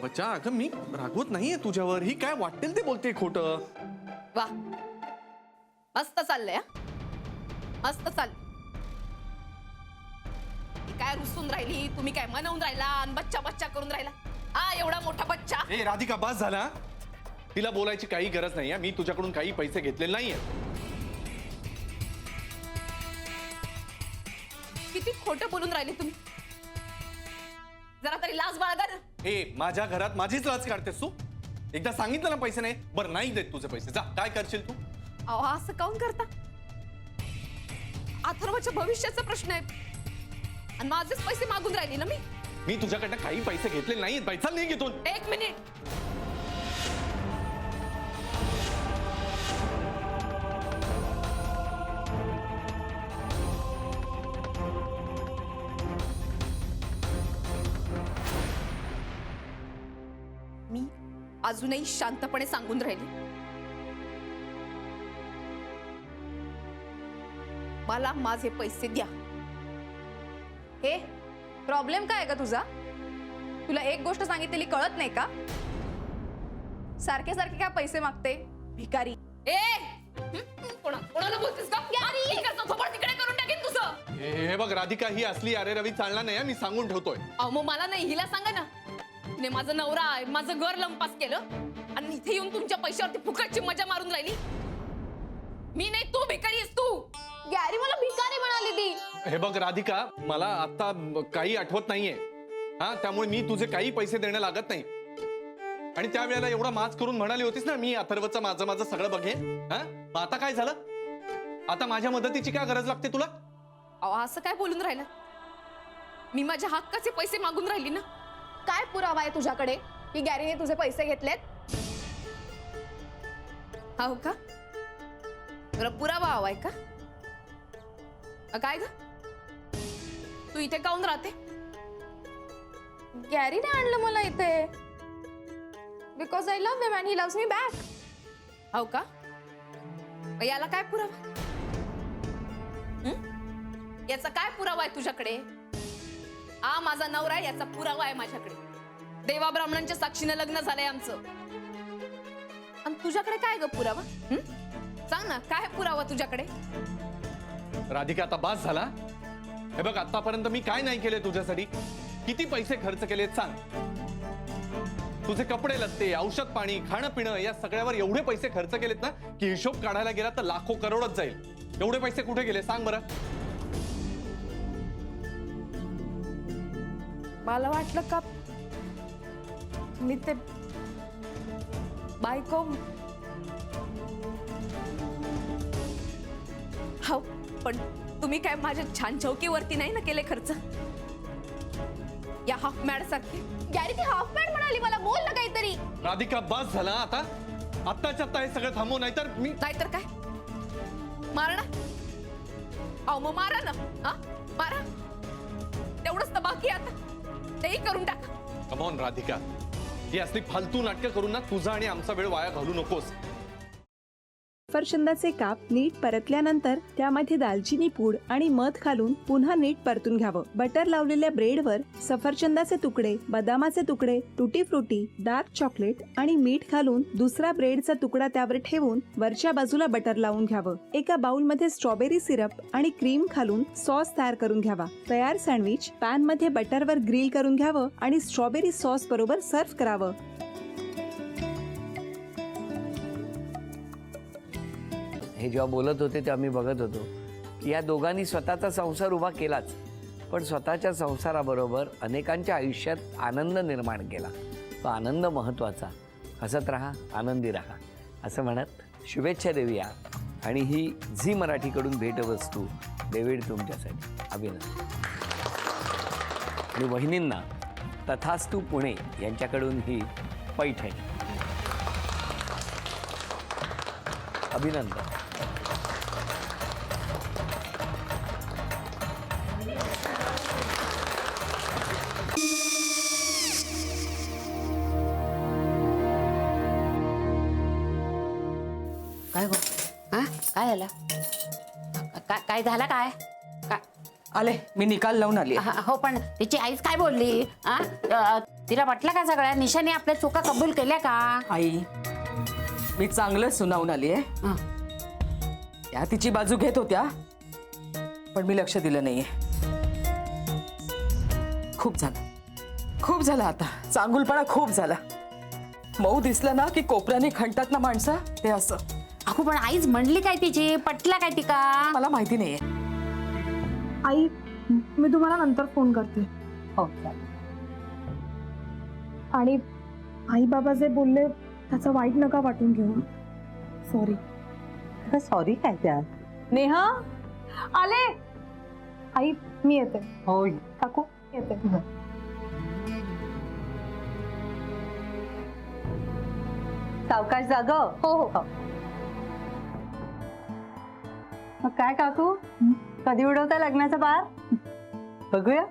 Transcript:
बच्चा अगं मी रागवत नाहीये तुझ्यावर. ही काय वाटेल ते बोलते खोटं. वा मस्त चाललंय हा. मस्त चाल. काय रुसून राहिली तुम्ही, काय मनवून राहिला आणि बच्चा बच्चा करून राहिला. हा एवढा मोठा बच्चा. ए राधिका बस झाला. तिला बोलायची काही गरज नाहीये. मी तुझ्याकडून काही पैसे घेतलेले नाहीये. किती खोटं बोलून राहिले तुम्ही. जरा तरी लाज बाळगा ना. ए माझ्या घरात माझीच लाच काढतेस तू. एकदा सांगितलं ना पैसे नाही. बरं नाही देत तुझे पैसे. जा काय करशील तू. अहो असं काऊन करता. अथर्वच्या भविष्याचा प्रश्न आहे आणि माझेच पैसे मागून राहिली ना मी तुझ्याकडनं काही पैसे घेतले नाहीत. पैसा नाही घेतो. एक मिनिट. मी अजूनही शांतपणे सांगून राहिली. मला माझे पैसे द्या. हे प्रॉब्लेम काय आहे का तुझा. तुला एक गोष्ट सांगितलेली कळत नाही का. सारखे सारखे काय पैसे मागते भिकारी. ए कोणाला बोलतेस का. तिकडे करून टाकेन तुझं. हे बघ राधिका ही असली अरे रवी चालणार नाही. मी सांगून ठेवतोय. अहो मग मला नाही हिला सांगा ना. तिने माझं नवरा आहे माझं घर लंपास केलं आणि इथे येऊन तुमच्या पैशावरती फुकटची मजा मारून राहिली. मी नाही तू भिकारी आहेस तू. गॅरी मला भिकारी म्हणाली ती. हे बघ राधिका मला आता काही आठवत नाहीये. हा त्यामुळे मी तुझे काही पैसे देणं लागत नाही. आणि त्यावेळेला एवढा माज करून म्हणाली होतीस ना मी अथर्वचं माझं सगळं बघेन. हा आता काय झालं. आता माझ्या मदतीची काय गरज लागते तुला. अहो असं काय बोलून राहिला. मी माझ्या हक्काचे पैसे मागून राहिली ना. काय पुरावा आहे तुझ्याकडे की गॅरीने तुझे पैसे घेतलेत. हो का. बरं पुरावा हवाय का. काय ग तू इथे काऊन राहते. गॅरीने आणलं मला इथे because I love him and he loves me back. हो का. याला काय पुरावा. याचा काय पुरावा आहे तुझ्याकडे. हा माझा नवरा आहे याचा पुरावा आहे माझ्याकडे. देवा ब्राह्मणांच्या साक्षीने लग्न झालंय आमचं. आणि तुझ्याकडे काय ग पुरावा. सांग ना काय पुरावा तुझ्याकडे. राधिका आता बास झाला. हे बघ आतापर्यंत मी काय नाही केले तुझ्यासाठी. किती पैसे खर्च केलेत सांग. तुझे कपडे लत्ते औषध पाणी खाणं पिणं या सगळ्यावर एवढे पैसे खर्च केलेत ना की हिशोब काढायला गेला तर लाखो करोडच जाईल. एवढे पैसे कुठे गेले सांग बरं. मला वाटलं का मी ते बायको. हो पण तुम्ही काय माझ्या छान चौकीवरती नाही ना केले खर्च. या हाफ मॅड सारखे. गॅरी ती हाफ पॅन्ट म्हणाली मला. बोल ना काहीतरी. राधिका बस झाला आता. आत्ताच्या आत्ता हे सगळं थांबव नाहीतर मी. नाहीतर काय मारा ना. अहो मग मारा ना. हा मारा. तेवढंच तर बाकी आता तेही करून टाका. कम ऑन राधिका ही असली फालतू नाटकं करून ना तुझा आणि आमचा वेळ वाया घालू नकोस. सफरचंदाचे काप नीट परतल्यानंतर त्यामध्ये दालचिनी पूड आणि मध घालून पुन्हा नीट परतून घ्यावं. बटर लावलेल्या ब्रेडवर सफरचंदाचे तुकडे, बदामाचे तुकडे, टुटी फ्रुटी, डार्क चॉकलेट आणि मीठ घालून दुसरा ब्रेडचा तुकडा त्यावर ठेवून वरच्या बाजूला बटर लावून घ्यावं. एका बाउलमध्ये स्ट्रॉबेरी सिरप आणि क्रीम घालून सॉस तयार करून घ्यावा. तयार सँडविच पॅन मध्ये बटरवर ग्रिल करून घ्यावं आणि स्ट्रॉबेरी सॉस बरोबर सर्व्ह करावं. हे जेव्हा बोलत होते तेव्हा मी बघत होतो की या दोघांनी स्वतःचा संसार उभा केलाच पण स्वतःच्या संसाराबरोबर अनेकांच्या आयुष्यात आनंद निर्माण केला. तो आनंद महत्त्वाचा. हसत राहा आनंदी राहा असं म्हणत शुभेच्छा देऊया. आणि ही झी मराठीकडून भेटवस्तू डेव्हिड तुमच्यासाठी. अभिनंदन. आणि वहिनींना तथास्तू पुणे यांच्याकडून ही पैठणी. अभिनंदन. काय गो. हा काय झालं. काय झालं काय. आले मी निकाल लावून आली. हो पण तिची आईच काय बोलली. तिला वाटलं का सगळ्या निशाने आपल्या चुका कबूल केल्या का? आई मी चांगलं सुनावून आली आहे. हं. त्या तिची बाजू घेत होत्या पण मी लक्ष दिलं नाहीये. खूप झालं आता. चांगुलपणा खूप झाला. मऊ दिसलं ना की कोपऱ्याने खणतात ना माणसं, ते असं. अगो पण आईच म्हणली काय तिची, पटला काय ती का? मला माहिती नाहीये. आई मी तुम्हाला नंतर फोन करते. हो आणि आई बाबा जे बोलले त्याचं वाईट नका वाटून घेऊ. सॉरी. सॉरी काय त्या? नेहा आले. आई मी येते. होय. काकू येते. सावकाश जाग. हो हो. मग काय काकू, कधी उडवता लग्नाचा बार? बघूया.